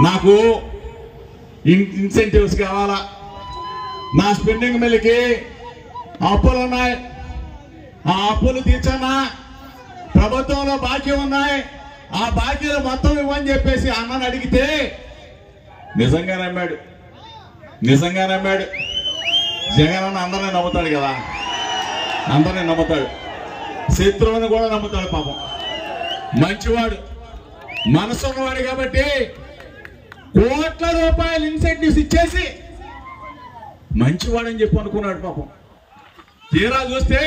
నాకు ఇన్సెంటివ్స్ కావాలా, నా స్పెండింగ్ మిల్కి అప్పులు ఉన్నాయి, ఆ అప్పులు తీర్చనా, ప్రభుత్వంలో బాకీ ఉన్నాయి, ఆ బాకీలు మొత్తం ఇవ్వని చెప్పేసి అన్నని అడిగితే నిజంగా నమ్మాడు. జగన్ అన్న అందరినీ నమ్ముతాడు కదా, అందరినీ నమ్ముతాడు, శత్రువుని కూడా నమ్ముతాడు. పాపం మంచివాడు, మనసున్నవాడు కాబట్టి కోట్ల రూపాయలు ఇన్సెంటివ్స్ ఇచ్చేసి మంచివాడని చెప్పి అనుకున్నాడు. పాపం తీరా చూస్తే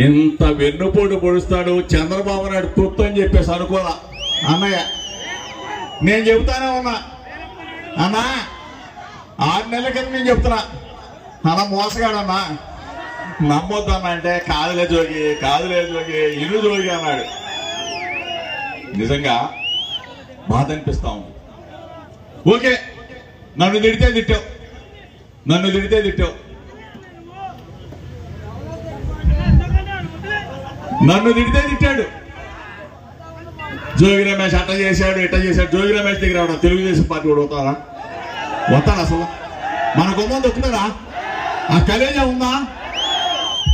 ఇంత వెన్నుపోటు పొడుస్తాడు చంద్రబాబు నాయుడు తొత్తు అని చెప్పేసి అనుకోలా. అన్నయ్య నేను చెబుతానే ఉన్నా, అన్నా 6 నెలల కింద నేను చెప్తున్నా, అన్న మోసగాడన్నా, నమ్మొద్దన్నా అంటే కాదులే జోగి ఇల్లు జోగి అన్నాడు. నిజంగా బాధ అనిపిస్తా ఉంది. ఓకే, నన్ను తిడితే తిట్టావు, నన్ను తిడితే తిట్టాడు. జోగి రమేష్ అట్ట చేశాడు ఇట్ట చేశాడు. జోగి రమేష్ దగ్గర రావడం తెలుగుదేశం పార్టీ కూడా వస్తాడు అసలు మన గుమ్మంది వస్తున్నారా? ఆ కలేజా ఉందా?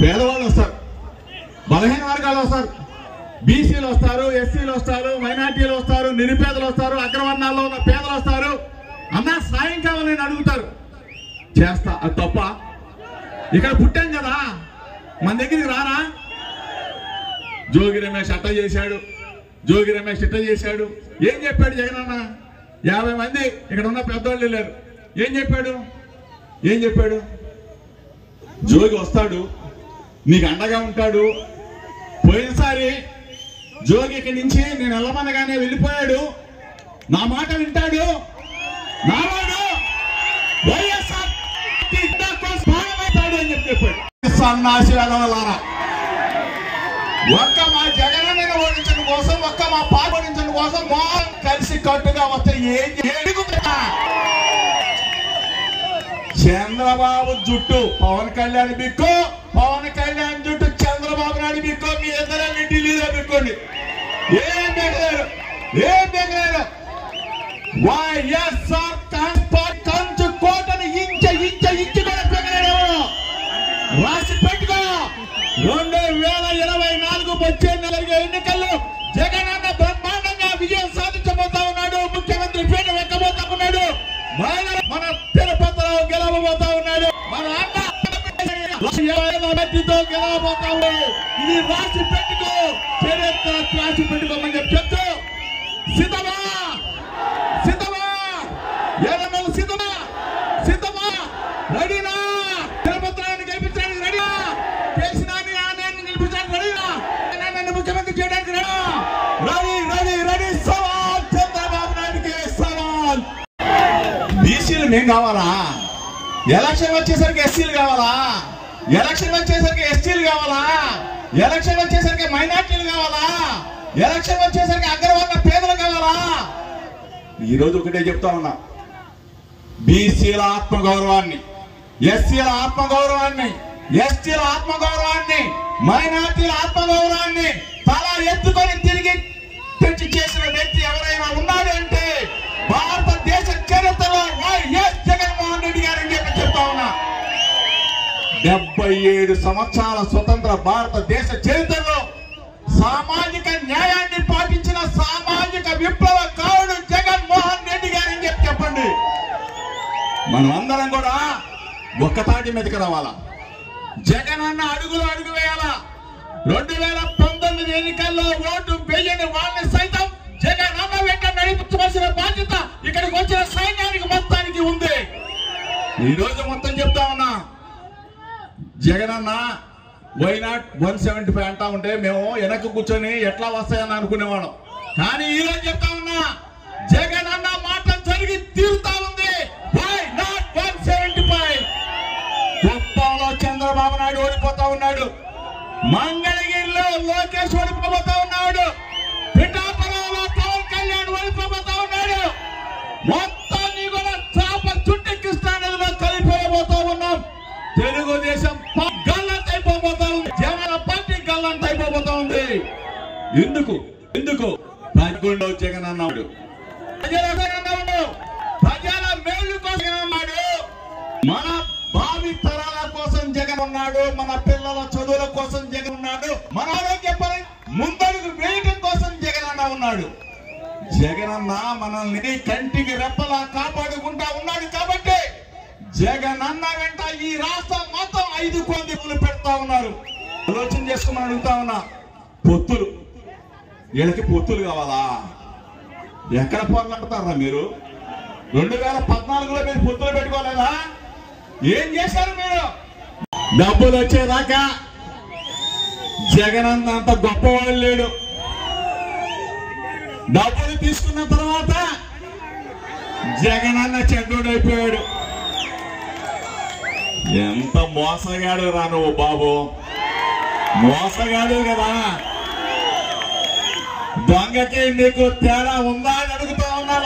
పేదవాళ్ళు వస్తారు, బలహీన వర్గాలు వస్తారు, బీసీలు వస్తారు, ఎస్సీలు వస్తారు, మైనార్టీలు వస్తారు, నిరుపేదలు వస్తారు, అగ్రవర్ణాల్లో ఉన్న పేదలు వస్తారు. అన్నా సాయం కావాలని అడుగుతారు, చేస్తా. అది తప్ప? ఇక్కడ పుట్టాం కదా, మన దగ్గరికి రారా? జోగి రమేష్ అట్ట చేశాడు, జోగి రమేష్ ఇట్ట చేశాడు. ఏం చెప్పాడు జగన్ అన్న? 50 మంది ఇక్కడ ఉన్న పెద్దవాళ్ళు లేరు. ఏం చెప్పాడు? జోగి వస్తాడు, నీకు అండగా ఉంటాడు. పోయినసారి జోగి ఇక్కడి నుంచి నేను వెళ్ళమనగానే వెళ్ళిపోయాడు, నా మాట వింటాడు, నావాడు వైఎస్ఆర్ అని చెప్పాడు. సన్నాసి వెళ్ళారా? ఒక్క మా జగనన్న ఓడించడం కోసం, ఒక్క మా పార్టీ ఓడించడం కోసం కలిసి కట్టుగా వస్తే ఏం చంద్రబాబు జుట్టు పవన్ కళ్యాణ్ బిక్కో, పవన్ కళ్యాణ్ జుట్టు చంద్రబాబు నాయుడు బిక్కో, మీ ఇద్దరు ఢిల్లీలో బిక్కోండి. ఏం బెగలేరు వైఎస్ఆర్ కంచు కోటను ఇంచ కూడా బెగలేడు. రాసి పెట్టుకో, 2024 వచ్చే జరిగే ఎన్నికల్లో జగనన్న బ్రహ్మాండంగా విజయం సాధించబోతా ఉన్నాడు. ముఖ్యమంత్రి పీఠ ఎక్కబోతా ఉన్నాడు. మన తిరుపతిరావు గెలవబోతా ఉన్నాడు. మన అన్న గెలవబోతా ఉన్నాడు. ఇది రాసి పెట్టుకో, చరిత్ర రాసి పెట్టుకోమని చెప్తూ సిద్ధమా రెడీనా? తిరుపతిరావుని గెలిపించడానికి రెడీనా? కేసీఆర్ని ఆనాన్ని గెలిపించడానికి రెడీనా? నన్ను ముఖ్యమంత్రి చేయడానికి రెడీ. సవాల్ చంద్రబాబు నాయుడికి సవాల్. బీసీలు మేము కావాలా? ఎలక్షన్ వచ్చేసరికి ఎస్సీలు కావాలా? ఎలక్షన్ వచ్చేసరికి మైనార్టీలు కావాలా? ఎలక్షన్ వచ్చేసరికి అగ్రవర్ణ పేదలు కావాలా? ఈరోజు ఒకటే చెప్తా ఉన్నా, బీసీల ఆత్మగౌరవాన్ని, ఎస్సీల ఆత్మగౌరవాన్ని, ఎస్టీల ఆత్మగౌరవాన్ని, మైనార్టీల ఆత్మగౌరవాన్ని తల ఎత్తుకొని తిరిగి తెచ్చి చేసిన వ్యక్తి ఎవరైనా ఉన్నాడు అంటే భారతదేశ చరిత్రలో వైఎస్ జగన్మోహన్ రెడ్డి గారని చెప్పి చెప్తా ఉన్నా. 77 సంవత్సరాల స్వతంత్ర భారతదేశ చరిత్రలో సామాజిక న్యాయాన్ని పాటించిన సామాజిక విప్లవకారుడు జగన్మోహన్ రెడ్డి గారని చెప్పండి. మనం అందరం కూడా ఒక్కతాటి మీదకి రావాలా? జగన్ అన్న అడుగు వేయాలా? 2019 ఎన్నికల్లో ఓటు వేయని వాళ్ళని సైతం జగన్ అన్న వెంట నడిపించవలసిన బాధ్యత ఇక్కడికి వచ్చిన సైన్యానికి మొత్తానికి ఉంది. ఈ రోజు మొత్తం చెప్తా ఉన్నా, జగన్ అన్న వైనాట్ 175 అంటా ఉంటే మేము వెనక్కి కూర్చొని ఎట్లా వస్తాయని అనుకునేవాళ్ళం. కానీ ఈ రోజు చెప్తా ఉన్నా, జగన్ అన్న మాట జరిగి తీరుతా ఉంది. వైనాట్ 175. కుప్పంలో చంద్రబాబు నాయుడు ఓడిపోతా ఉన్నాడు, మంగళగిరిలో లోకేష్ ఓడిపోతా ఉన్నాడు, పిఠాపురంలో పవన్ కళ్యాణ్ ఓడిపోతా ఉన్నాడు. మొత్తాన్ని కూడా చాప చుట్టెక్కిస్తా నదిలో కలిపోబోతా ఉన్నాం. తెలుగుదేశం గల్లంతైపోతా ఉంది, జగన్ పార్టీ గల్లంతైపోతా ఉంది. ఎందుకు గుండె జగన్ అన్నాడు, ప్రజల మేలు కోసం అన్నాడు, మన భావి తరాల కోసం జగన్ ఉన్నాడు, మన పిల్లల చదువుల కోసం జగన్ ఉన్నాడు, మన ఆరోగ్య ముందడుగు వేయటం కోసం జగన్ అన్న ఉన్నాడు. జగన్ అన్న మనల్ని కంటికి రెప్పలా కాపాడుకుంటా ఉన్నాడు. కాబట్టి జగన్ అన్న వెంట ఈ రాష్ట్రం మొత్తం 5 కోట్ల పెడతా ఉన్నారు. ఆలోచన చేసుకోమని అడుగుతా ఉన్నా. పొత్తులు, వీళ్ళకి పొత్తులు కావాలా? ఎక్కడ పోరాడతారా మీరు? 2014లో మీరు పొత్తులు పెట్టుకోలేదా? ఏం చేశారు మీరు? డబ్బులు వచ్చేదాకా జగన్ అన్న అంత గొప్పవాడు లేడు. డబ్బులు తీసుకున్న తర్వాత జగన్ అన్న చెడ్డోడైపోయాడు. ఎంత మోసగాడు రా నువ్వు బాబు, మోసగాడు కదా. దొంగకి నీకు తేడా ఉందా అని అడుగుతా ఉన్నా.